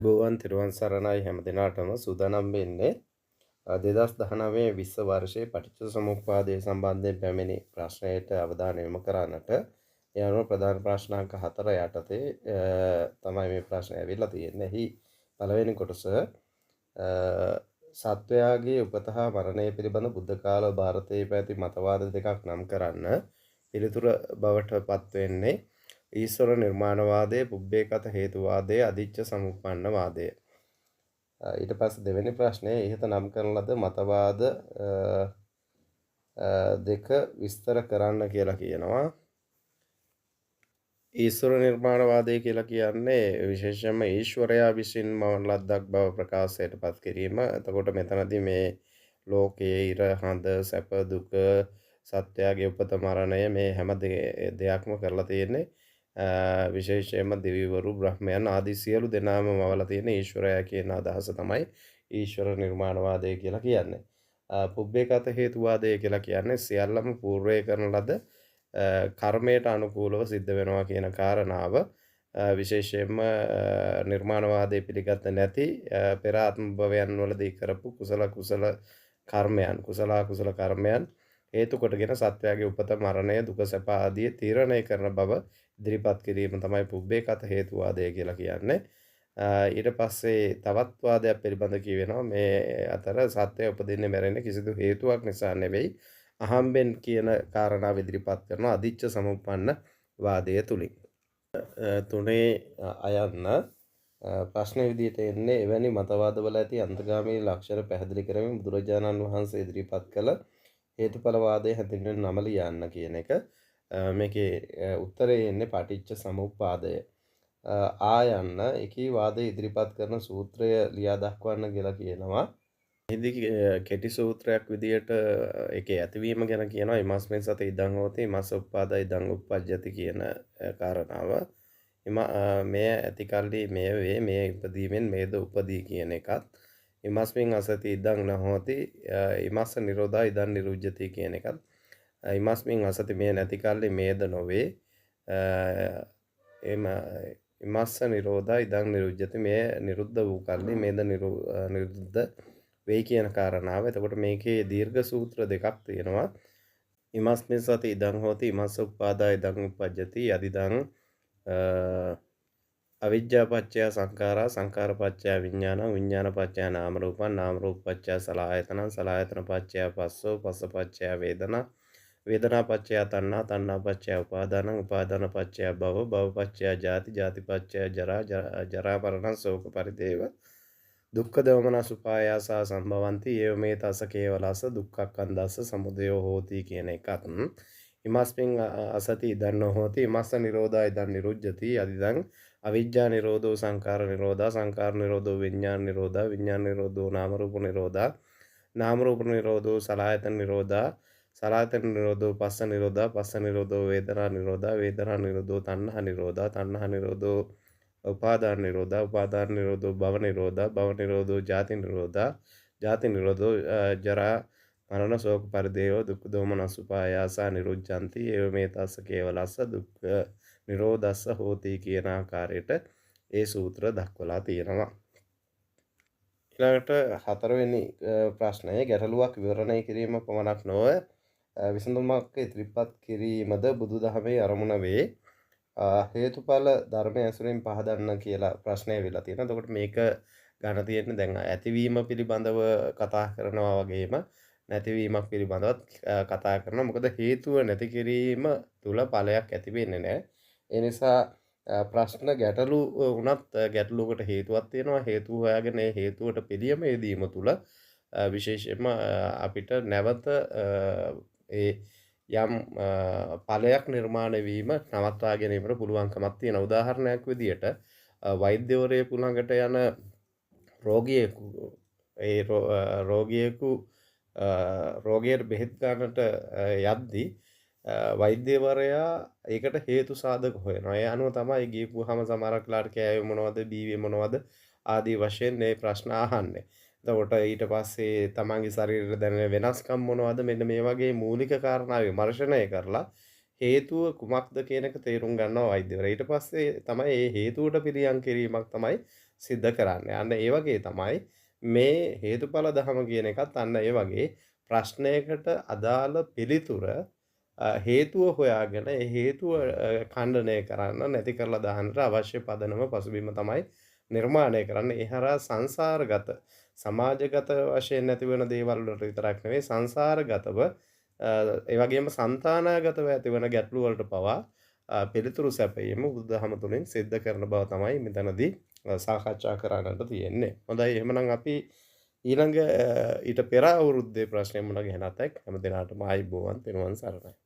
ගෝවන් තිරුවන් සරණයි හැම දිනාටම සූදානම් වෙන්නේ 2019 විශ්ව වර්ෂයේ පටිච්චසමුප්පාදය සම්බන්ධයෙන් පැමිණි ප්‍රශ්නයට අවධානය යොමු කරන්නට ඒ අනුව ප්‍රධාන ප්‍රශ්න අංක 4 යටතේ තමයි මේ ප්‍රශ්නය ඇවිල්ලා තියෙන්නේ. එහි පළවෙනි කොටස සත්වයාගේ උපත හා මරණය පිළිබඳ බුද්ධ කාල ಭಾರತයේ පැවති මතවාද දෙකක් නම් කරන්න. පිළිතුර බවට පත් වෙන්නේ ඊශ්වර නිර්මාණවාදය, පුබ්බේකත හේතුවාදය, අදිච්ච සමුප්පන්නවාදය. ඊට පස්සේ දෙවෙනි ප්‍රශ්නය ඉහත නම් කරන ලද මතවාද දෙක විස්තර කරන්න කියලා කියනවා. ඊශ්වර නිර්මාණවාදය කියලා කියන්නේ විශේෂයෙන්ම ඊශ්වරයා විසින් මවන ලද්දක් බව ප්‍රකාශයට පත් කිරීම. එතකොට මෙතනදී මේ ලෝකයේ ඉර හඳ සැප දුක සත්‍යයේ උපත මරණය මේ හැම දෙයක්ම කරලා තියෙන්නේ විශේෂයෙන්ම දෙවිවරු බ්‍රහ්මයන් ආදී සියලු දෙනාම මවලා තියෙන ඊශ්වරයා කියන අදහස තමයි ඊශ්වර නිර්මාණවාදය කියලා කියන්නේ. පුබ්බේකත හේතුවාදය කියලා කියන්නේ සියල්ලම පූර්වය කරන ලද කර්මයට අනුකූලව සිද්ධ වෙනවා කියන කාරණාව විශේෂයෙන්ම නිර්මාණවාදයේ පිළිගත නැති පෙර ආත්ම භවයන් වලදී කරපු කුසල කර්මයන් හේතු කොටගෙන සත්වයාගේ උපත මරණය දුක සැප ආදී තීරණය කරන බව ඉදිරිපත් කිරීම තමයි පුබ්බේකත හේතුවාදය කියලා කියන්නේ. ඊට පස්සේ තවත් වාදයක් පිළිබඳ කියවෙනවා මේ අතර සත්‍යය උපදින්නේ මැරෙන්නේ කිසිදු හේතුවක් නිසා නෙවෙයි අහම්බෙන් කියන කාරණාව ඉදිරිපත් කරන අදිච්ච සමුප්පන්න වාදය තුලින්. තුනේ අයන්න ප්‍රශ්න විදිහට එන්නේ එවැනි මතවාදවල ඇති අන්තගාමී ලක්ෂණ පැහැදිලි කරමින් බුදුරජාණන් වහන්සේ ඉදිරිපත් කළ හේතුඵලවාදයේ හැඳින්වෙන නම ලියන්න කියන එක. මේකේ උත්තරේ එන්නේ පටිච්ච සමුප්පාදය. ආයන්න එකී වාදය ඉදිරිපත් කරන සූත්‍රය ලියා දක්වන්න කියලා කියනවා. එහිදී කෙටි සූත්‍රයක් විදියට ඒකේ ඇතිවීම ගැන කියනවා ඉමස්මෙන් සත ඉදං හෝති ඉමස්ස උප්පාදා ඉදං උප්පජ්ජති කියන කාරණාව. මේ ඇති කල්ලි මේ වේ මේ ඉපදීමෙන් මේද උපදී කියන එකත් ඉමස්මින් අසති ඉදං නහෝති ඉමස්ස නිරෝධා ඉදං නිරුජ්ජති කියන එකත් ඉමස්මින් අසති මේ නැති කල්ලි මේද නොවේ ඉමස්ස නිරෝධා ඉදං නිරුජ්ජති මේ නිරුද්ධ වූ කල්ලි මේද නිරුද්ධ වෙයි කියන කාරණාව. එතකොට මේකේ දීර්ඝ සූත්‍ර දෙකක් තියෙනවා. ඉමස්මින් සති ඉදං හෝති ඉමස්ස උප්පාදා ඉදං උප්පජ්ජති යදිදං අවිජ්ජා පත්‍ය සංඛාරා සංඛාර පත්‍ය විඥානං විඥාන පත්‍ය නාම රූපං නාම රූප පත්‍ය සලආයතනං සලආයතන පත්‍ය පස්සෝ පස්ස පත්‍ය වේදනා වේදනා පත්‍ය තණ්හා තණ්හා පත්‍ය උපාදානං උපාදාන පත්‍ය භව භව පත්‍ය ජාති ජාති පත්‍ය ජරා ජරා මරණ ශෝක පරිදේව දුක්ඛ දෝමනස් උපායාසා සම්භවಂತಿ ඒව මේ තස කේවලස දුක්ඛක්ඛන්දස්ස සමුදයෝ හෝති කියන එකත් ඉමස්මින් අසති ඉදන් හෝති ඉමස්ස නිරෝධා ඉදන් නිරුජ්ජති අදිදං අවිජ්ජා නිරෝධෝ සංඛාර නිරෝධා සංඛාර නිරෝධෝ විඥාන නිරෝධා විඥාන නිරෝධෝ නාම රූප නිරෝධා නාම රූප නිරෝධෝ සලආයතන නිරෝධා සලආයතන නිරෝධෝ පස්ස නිරෝධා පස්ස නිරෝධෝ වේදනා නිරෝධා වේදනා නිරෝධෝ තණ්හා නිරෝධා තණ්හා නිරෝධෝ උපාදාන නිරෝධා උපාදාන නිරෝධෝ භව නිරෝධා භව නිරෝධෝ ජාති නිරෝධා ජාති නිරෝධෝ ජරා මරණ ශෝක පරිදේව දුක්ඛ දෝමනස් උපායාසා නිරුද්ධಂತಿ ඒව මේ තස්ස කේවලස්ස දුක්ඛ නිරෝධස්ස හෝති කියන ආකාරයට ඒ සූත්‍ර දක්වලා තියෙනවා. ඊළඟට හතරවෙනි ප්‍රශ්නය ගැටලුවක් විවරණය කිරීම පමණක් නොව විසඳුමක් ඉදිරිපත් කිරීමද බුදුදහමේ අරමුණ වේ. හේතුඵල ධර්මය ඇසුරින් පහදන්න කියලා ප්‍රශ්නය වෙලා තියෙනවා. එතකොට මේක ගන්න තියෙන්නේ දැන් ඇතිවීම පිළිබඳව කතා කරනවා වගේම නැතිවීමක් පිළිබඳවත් කතා කරනවා. මොකද හේතුව නැති කිරීම තුල ඵලයක් ඇති වෙන්නේ නැහැ. ඒ නිසා ප්‍රශ්න ගැටලු වුණත් ගැටලුවකට හේතුවක් තියෙනවා. හේතුව හොයාගෙන ඒ හේතුවට පිළියම යෙදීම තුල විශේෂයෙන්ම අපිට නැවත ඒ යම් ඵලයක් නිර්මාණය වීම නවත්වා ගැනීමට පුළුවන්කමක් තියෙන. උදාහරණයක් විදියට වෛද්‍යවරයෙකු ළඟට යන රෝගියෙකු රෝගියට බෙහෙත් ගන්නට යද්දී වෛද්‍යවරයා ඒකට හේතු සාධක හොයනවා. ඒ අනුව තමයි ගියපුවාම සමහරක් ලාට කෑවේ මොනවද බීවේ මොනවද ආදී වශයෙන් මේ ප්‍රශ්න අහන්නේ. එතකොට ඊට පස්සේ තමන්ගේ ශරීරයට දැනෙන වෙනස්කම් මොනවද මෙන්න මේ වගේ මූලික කාරණා විමර්ශනය කරලා හේතුව කුමක්ද කියන එක තේරුම් ගන්නවා වෛද්‍යවරයා. ඊට පස්සේ තමයි මේ හේතුවට පිළියම් කිරීමක් තමයි සිද්ධ කරන්නේ. අන්න ඒ වගේ තමයි මේ හේතුඵල ධම කියන එකත් අන්න ඒ වගේ ප්‍රශ්නයකට අදාළ පිළිතුර හේතුව හොයාගෙන ඒ හේතුව ඛණ්ඩනය කරන්න නැති කරලා දාන්නට අවශ්‍ය පදනම පසුබිම තමයි නිර්මාණය කරන්නේ. ඒ හරහා සංසාරගත සමාජගත වශයෙන් නැතිවන දේවල් වලට විතරක් නෙවෙයි සංසාරගතව ඒ වගේම సంతాනාගතව ඇතිවන ගැටලු වලට පවා පිළිතුරු සැපයීම බුදුදහම තුළින් සිද්ධ කරන බව තමයි මෙතනදී සාකච්ඡා කරන්නට තියෙන්නේ. හොඳයි එහෙනම් අපි ඊළඟ ඊට පෙර අවුරුද්දේ ප්‍රශ්නය මුණ ගැහෙනත් හැම දිනාටම ආයිබෝවන් තෙරුවන් සරණයි.